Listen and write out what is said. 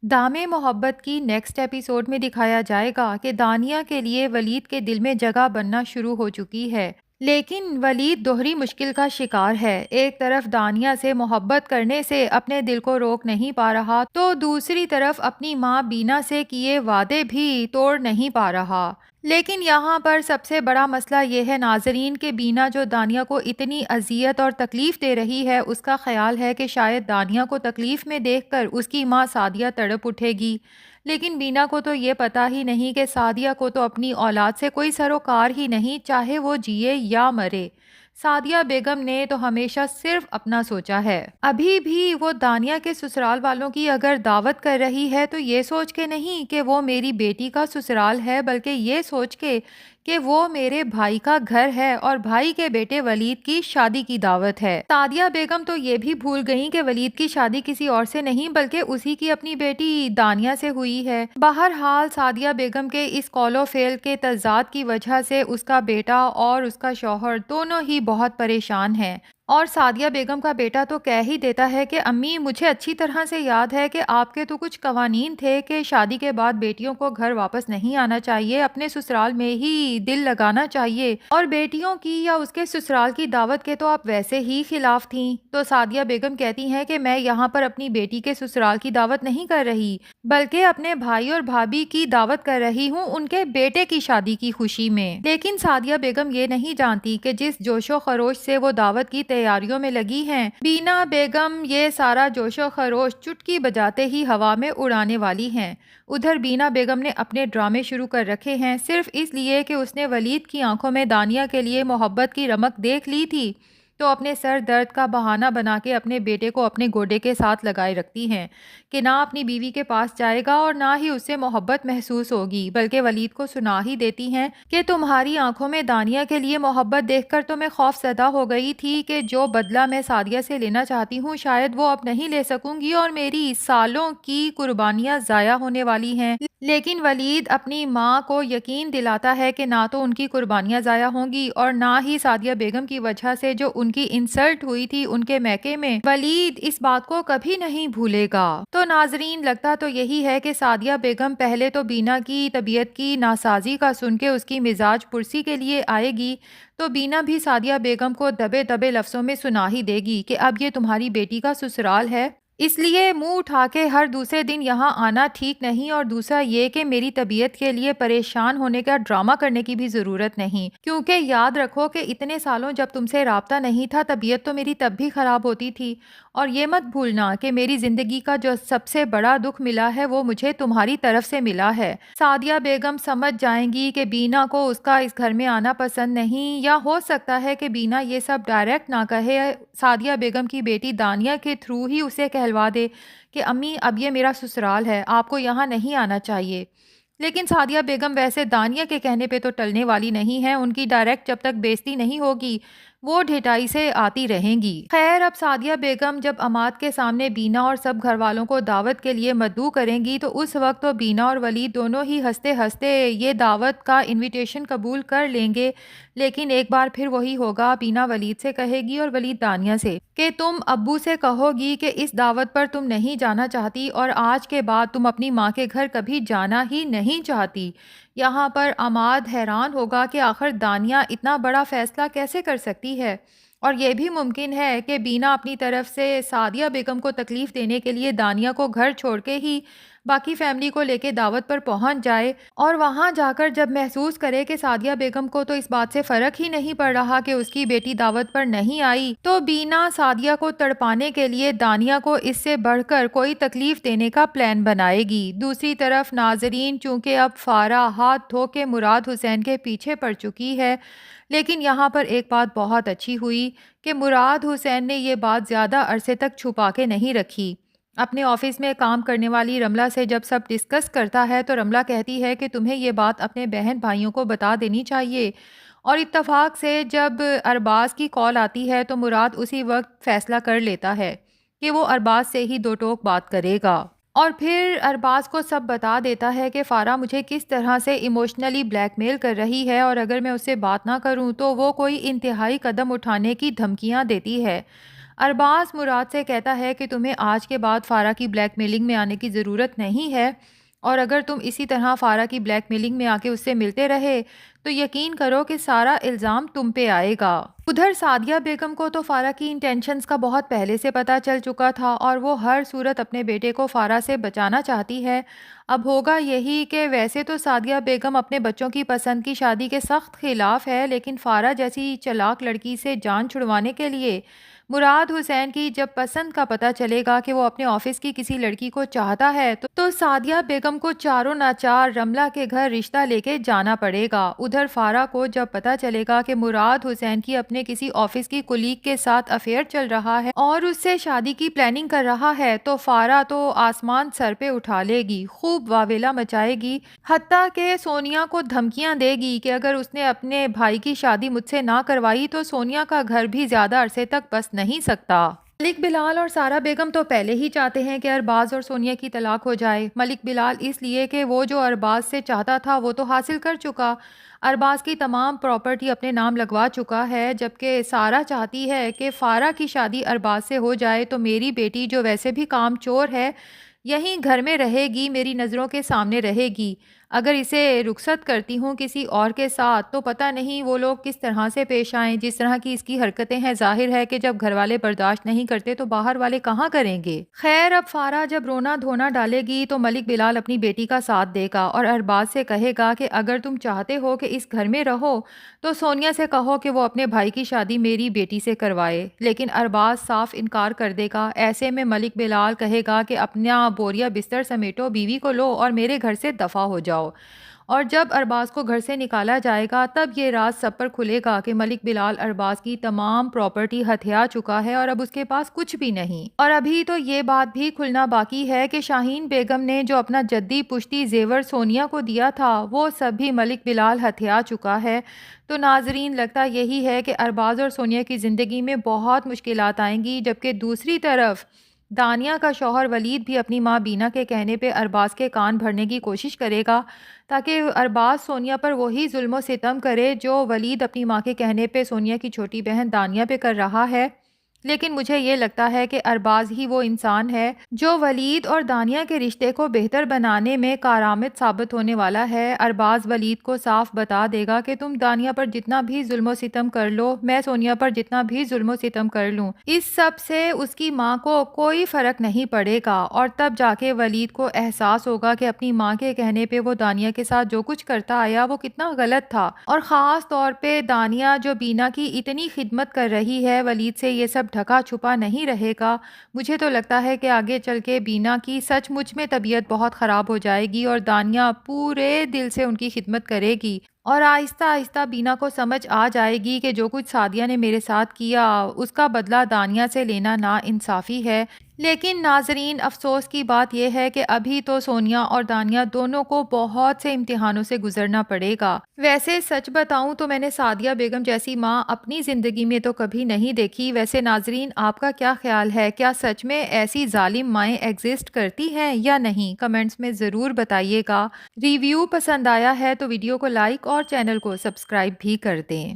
دام محبت کی نیکسٹ ایپیسوڈ میں دکھایا جائے گا کہ دانیہ کے لیے ولید کے دل میں جگہ بننا شروع ہو چکی ہے، لیکن ولید دوہری مشکل کا شکار ہے۔ ایک طرف دانیہ سے محبت کرنے سے اپنے دل کو روک نہیں پا رہا، تو دوسری طرف اپنی ماں بینا سے کیے وعدے بھی توڑ نہیں پا رہا۔ لیکن یہاں پر سب سے بڑا مسئلہ یہ ہے ناظرین کہ بینا جو دانیہ کو اتنی اذیت اور تکلیف دے رہی ہے، اس کا خیال ہے کہ شاید دانیہ کو تکلیف میں دیکھ کر اس کی ماں سعدیہ تڑپ اٹھے گی، لیکن بینا کو تو یہ پتہ ہی نہیں کہ سعدیہ کو تو اپنی اولاد سے کوئی سروکار ہی نہیں، چاہے وہ جیے یا مرے۔ سعدیہ بیگم نے تو ہمیشہ صرف اپنا سوچا ہے۔ ابھی بھی وہ دانیہ کے سسرال والوں کی اگر دعوت کر رہی ہے تو یہ سوچ کے نہیں کہ وہ میری بیٹی کا سسرال ہے، بلکہ یہ سوچ کے کہ وہ میرے بھائی کا گھر ہے اور بھائی کے بیٹے ولید کی شادی کی دعوت ہے۔ سعدیہ بیگم تو یہ بھی بھول گئیں کہ ولید کی شادی کسی اور سے نہیں بلکہ اسی کی اپنی بیٹی دانیہ سے ہوئی ہے۔ بہرحال سعدیہ بیگم کے اس قول و فعل کے تضاد کی وجہ سے اس کا بیٹا اور اس کا شوہر دونوں ہی بہت پریشان ہیں، اور سعدیہ بیگم کا بیٹا تو کہہ ہی دیتا ہے کہ امی مجھے اچھی طرح سے یاد ہے کہ آپ کے تو کچھ قوانین تھے کہ شادی کے بعد بیٹیوں کو گھر واپس نہیں آنا چاہیے، اپنے سسرال میں ہی دل لگانا چاہیے، اور بیٹیوں کی یا اس کے سسرال کی دعوت کے تو آپ ویسے ہی خلاف تھیں۔ تو سعدیہ بیگم کہتی ہیں کہ میں یہاں پر اپنی بیٹی کے سسرال کی دعوت نہیں کر رہی، بلکہ اپنے بھائی اور بھابھی کی دعوت کر رہی ہوں ان کے بیٹے کی شادی کی خوشی میں۔ لیکن سعدیہ بیگم یہ نہیں جانتی کہ جس جوش و خروش سے وہ دعوت کی تیاریوں میں لگی ہیں، بینا بیگم یہ سارا جوش و خروش چٹکی بجاتے ہی ہوا میں اڑانے والی ہیں۔ ادھر بینا بیگم نے اپنے ڈرامے شروع کر رکھے ہیں صرف اس لیے کہ اس نے ولید کی آنکھوں میں دانیہ کے لیے محبت کی رمق دیکھ لی تھی، تو اپنے سر درد کا بہانہ بنا کے اپنے بیٹے کو اپنے گوڈے کے ساتھ لگائے رکھتی ہیں کہ نہ اپنی بیوی کے پاس جائے گا اور نہ ہی اس سے محبت محسوس ہوگی، بلکہ ولید کو سنا ہی دیتی ہیں کہ تمہاری آنکھوں میں دانیہ کے لیے محبت دیکھ کر تو میں خوف زدہ ہو گئی تھی کہ جو بدلہ میں سعدیہ سے لینا چاہتی ہوں شاید وہ اب نہیں لے سکوں گی اور میری سالوں کی قربانیاں ضائع ہونے والی ہیں۔ لیکن ولید اپنی ماں کو یقین دلاتا ہے کہ نہ تو ان کی قربانیاں ضائع ہوں گی اور نہ ہی سعدیہ بیگم کی وجہ سے جو ان کی انسلٹ ہوئی تھی ان کے میکے میں، ولید اس بات کو کبھی نہیں بھولے گا۔ تو ناظرین لگتا تو یہی ہے کہ سعدیہ بیگم پہلے تو بینا کی طبیعت کی ناسازی کا سن کے اس کی مزاج پرسی کے لیے آئے گی، تو بینا بھی سعدیہ بیگم کو دبے دبے لفظوں میں سنا ہی دے گی کہ اب یہ تمہاری بیٹی کا سسرال ہے، اس لیے منہ اٹھا کے ہر دوسرے دن یہاں آنا ٹھیک نہیں، اور دوسرا یہ کہ میری طبیعت کے لیے پریشان ہونے کا ڈرامہ کرنے کی بھی ضرورت نہیں، کیونکہ یاد رکھو کہ اتنے سالوں جب تم سے رابطہ نہیں تھا طبیعت تو میری تب بھی خراب ہوتی تھی، اور یہ مت بھولنا کہ میری زندگی کا جو سب سے بڑا دکھ ملا ہے وہ مجھے تمہاری طرف سے ملا ہے۔ سعدیہ بیگم سمجھ جائیں گی کہ بینا کو اس کا اس گھر میں آنا پسند نہیں، یا ہو سکتا ہے کہ بینا یہ سب ڈائریکٹ نہ کہے، سعدیہ بیگم کی بیٹی دانیہ کے تھرو ہی اسے کہلوا دے کہ امی اب یہ میرا سسرال ہے، آپ کو یہاں نہیں آنا چاہیے۔ لیکن سعدیہ بیگم ویسے دانیہ کے کہنے پہ تو ٹلنے والی نہیں ہے، ان کی ڈائریکٹ جب تک بےزتی نہیں ہوگی وہ ڈھٹائی سے آتی رہیں گی۔ خیر اب سعدیہ بیگم جب عماد کے سامنے بینا اور سب گھر والوں کو دعوت کے لیے مدعو کریں گی تو اس وقت تو بینا اور ولید دونوں ہی ہنستے ہنستے یہ دعوت کا انویٹیشن قبول کر لیں گے، لیکن ایک بار پھر وہی ہوگا، بینا ولید سے کہے گی اور ولید دانیہ سے کہ تم ابو سے کہو گی کہ اس دعوت پر تم نہیں جانا چاہتی اور آج کے بعد تم اپنی ماں کے گھر کبھی جانا ہی نہیں چاہتی۔ یہاں پر عماد حیران ہوگا کہ آخر دانیہ اتنا بڑا فیصلہ کیسے کر سکتی ہے، اور یہ بھی ممکن ہے کہ بینا اپنی طرف سے سعدیہ بیگم کو تکلیف دینے کے لیے دانیہ کو گھر چھوڑ کے ہی باقی فیملی کو لے کے دعوت پر پہنچ جائے، اور وہاں جا کر جب محسوس کرے کہ سعدیہ بیگم کو تو اس بات سے فرق ہی نہیں پڑ رہا کہ اس کی بیٹی دعوت پر نہیں آئی، تو بینا سعدیہ کو تڑپانے کے لیے دانیہ کو اس سے بڑھ کر کوئی تکلیف دینے کا پلان بنائے گی۔ دوسری طرف ناظرین چونکہ اب فارا ہاتھ دھو کے مراد حسین کے پیچھے پڑ چکی ہے، لیکن یہاں پر ایک بات بہت اچھی ہوئی کہ مراد حسین نے یہ بات زیادہ عرصے تک چھپا کے نہیں رکھی۔ اپنے آفس میں کام کرنے والی رملہ سے جب سب ڈسکس کرتا ہے تو رملہ کہتی ہے کہ تمہیں یہ بات اپنے بہن بھائیوں کو بتا دینی چاہیے، اور اتفاق سے جب ارباز کی کال آتی ہے تو مراد اسی وقت فیصلہ کر لیتا ہے کہ وہ ارباز سے ہی دو ٹوک بات کرے گا، اور پھر ارباز کو سب بتا دیتا ہے کہ فارا مجھے کس طرح سے ایموشنلی بلیک میل کر رہی ہے، اور اگر میں اس سے بات نہ کروں تو وہ کوئی انتہائی قدم اٹھانے کی دھمکیاں دیتی ہے۔ ارباز مراد سے کہتا ہے کہ تمہیں آج کے بعد فارا کی بلیک میلنگ میں آنے کی ضرورت نہیں ہے، اور اگر تم اسی طرح فارا کی بلیک میلنگ میں آ کے اس سے ملتے رہے تو یقین کرو کہ سارا الزام تم پہ آئے گا۔ ادھر سعدیہ بیگم کو تو فارا کی انٹینشنز کا بہت پہلے سے پتہ چل چکا تھا، اور وہ ہر صورت اپنے بیٹے کو فارا سے بچانا چاہتی ہے۔ اب ہوگا یہی کہ ویسے تو سعدیہ بیگم اپنے بچوں کی پسند کی شادی کے سخت خلاف ہے، لیکن فارا جیسی چلاک لڑکی سے جان چھڑوانے کے لیے مراد حسین کی جب پسند کا پتہ چلے گا کہ وہ اپنے آفس کی کسی لڑکی کو چاہتا ہے تو سعدیہ بیگم کو چاروں ناچار رملہ کے گھر رشتہ لے کے جانا پڑے گا۔ ادھر فارا کو جب پتہ چلے گا کہ مراد حسین کی اپنے کسی آفس کی کولیگ کے ساتھ افیئر چل رہا ہے اور اس سے شادی کی پلاننگ کر رہا ہے، تو فارا تو آسمان سر پہ اٹھا لے گی، خوب واویلا مچائے گی، حتیٰ کہ سونیا کو دھمکیاں دے گی کہ اگر اس نے اپنے بھائی کی شادی مجھ سے نہ کروائی تو سونیا کا گھر بھی زیادہ عرصے تک بس نہیں سکتا۔ ملک بلال اور سارا بیگم تو پہلے ہی چاہتے ہیں کہ ارباز اور سونیا کی طلاق ہو جائے۔ ملک بلال اس لیے کہ وہ جو ارباز سے چاہتا تھا وہ تو حاصل کر چکا، ارباز کی تمام پراپرٹی اپنے نام لگوا چکا ہے، جبکہ سارا چاہتی ہے کہ فارا کی شادی ارباز سے ہو جائے تو میری بیٹی جو ویسے بھی کام چور ہے یہیں گھر میں رہے گی، میری نظروں کے سامنے رہے گی۔ اگر اسے رخصت کرتی ہوں کسی اور کے ساتھ تو پتہ نہیں وہ لوگ کس طرح سے پیش آئیں، جس طرح کی اس کی حرکتیں ہیں ظاہر ہے کہ جب گھر والے برداشت نہیں کرتے تو باہر والے کہاں کریں گے۔ خیر اب فارا جب رونا دھونا ڈالے گی تو ملک بلال اپنی بیٹی کا ساتھ دے گا اور ارباز سے کہے گا کہ اگر تم چاہتے ہو کہ اس گھر میں رہو تو سونیا سے کہو کہ وہ اپنے بھائی کی شادی میری بیٹی سے کروائے، لیکن ارباز صاف انکار کر دے گا۔ ایسے میں ملک بلال کہے گا کہ اپنا بوریا بستر سمیٹو، بیوی کو لو اور میرے گھر سے دفع ہو جاؤ۔ اور جب ارباز کو گھر سے نکالا جائے گا تب یہ راز سب پر کھلے گا کہ ملک بلال ارباز کی تمام پراپرٹی ہتھیا چکا ہے اور اب اس کے پاس کچھ بھی نہیں۔ اور ابھی تو یہ بات بھی کھلنا باقی ہے کہ شاہین بیگم نے جو اپنا جدی پشتی زیور سونیا کو دیا تھا وہ سب بھی ملک بلال ہتھیا چکا ہے۔ تو ناظرین لگتا یہی ہے کہ ارباز اور سونیا کی زندگی میں بہت مشکلات آئیں گی، جبکہ دوسری طرف دانیہ کا شوہر ولید بھی اپنی ماں بینا کے کہنے پہ ارباز کے کان بھرنے کی کوشش کرے گا تاکہ ارباز سونیا پر وہی ظلم و ستم کرے جو ولید اپنی ماں کے کہنے پہ سونیا کی چھوٹی بہن دانیہ پہ کر رہا ہے۔ لیکن مجھے یہ لگتا ہے کہ ارباز ہی وہ انسان ہے جو ولید اور دانیہ کے رشتے کو بہتر بنانے میں کارآمد ثابت ہونے والا ہے۔ ارباز ولید کو صاف بتا دے گا کہ تم دانیہ پر جتنا بھی ظلم و ستم کر لو، میں سونیا پر جتنا بھی ظلم و ستم کر لوں، اس سب سے اس کی ماں کو کوئی فرق نہیں پڑے گا، اور تب جا کے ولید کو احساس ہوگا کہ اپنی ماں کے کہنے پہ وہ دانیہ کے ساتھ جو کچھ کرتا آیا وہ کتنا غلط تھا، اور خاص طور پہ دانیہ جو بینا کی اتنی خدمت کر رہی ہے ولید سے یہ سب ڈھکا چھپا نہیں رہے گا۔ مجھے تو لگتا ہے کہ آگے چل کے بینا کی سچ مچ میں طبیعت بہت خراب ہو جائے گی اور دانیہ پورے دل سے ان کی خدمت کرے گی، اور آہستہ آہستہ بینا کو سمجھ آ جائے گی کہ جو کچھ سعدیہ نے میرے ساتھ کیا اس کا بدلہ دانیہ سے لینا ناانصافی ہے۔ لیکن ناظرین افسوس کی بات یہ ہے کہ ابھی تو سونیا اور دانیہ دونوں کو بہت سے امتحانوں سے گزرنا پڑے گا۔ ویسے سچ بتاؤں تو میں نے سعدیہ بیگم جیسی ماں اپنی زندگی میں تو کبھی نہیں دیکھی۔ ویسے ناظرین آپ کا کیا خیال ہے؟ کیا سچ میں ایسی ظالم مائیں ایگزسٹ کرتی ہیں یا نہیں؟ کمنٹس میں ضرور بتائیے گا۔ ریویو پسند آیا ہے تو ویڈیو کو لائک اور چینل کو سبسکرائب بھی کر دیں۔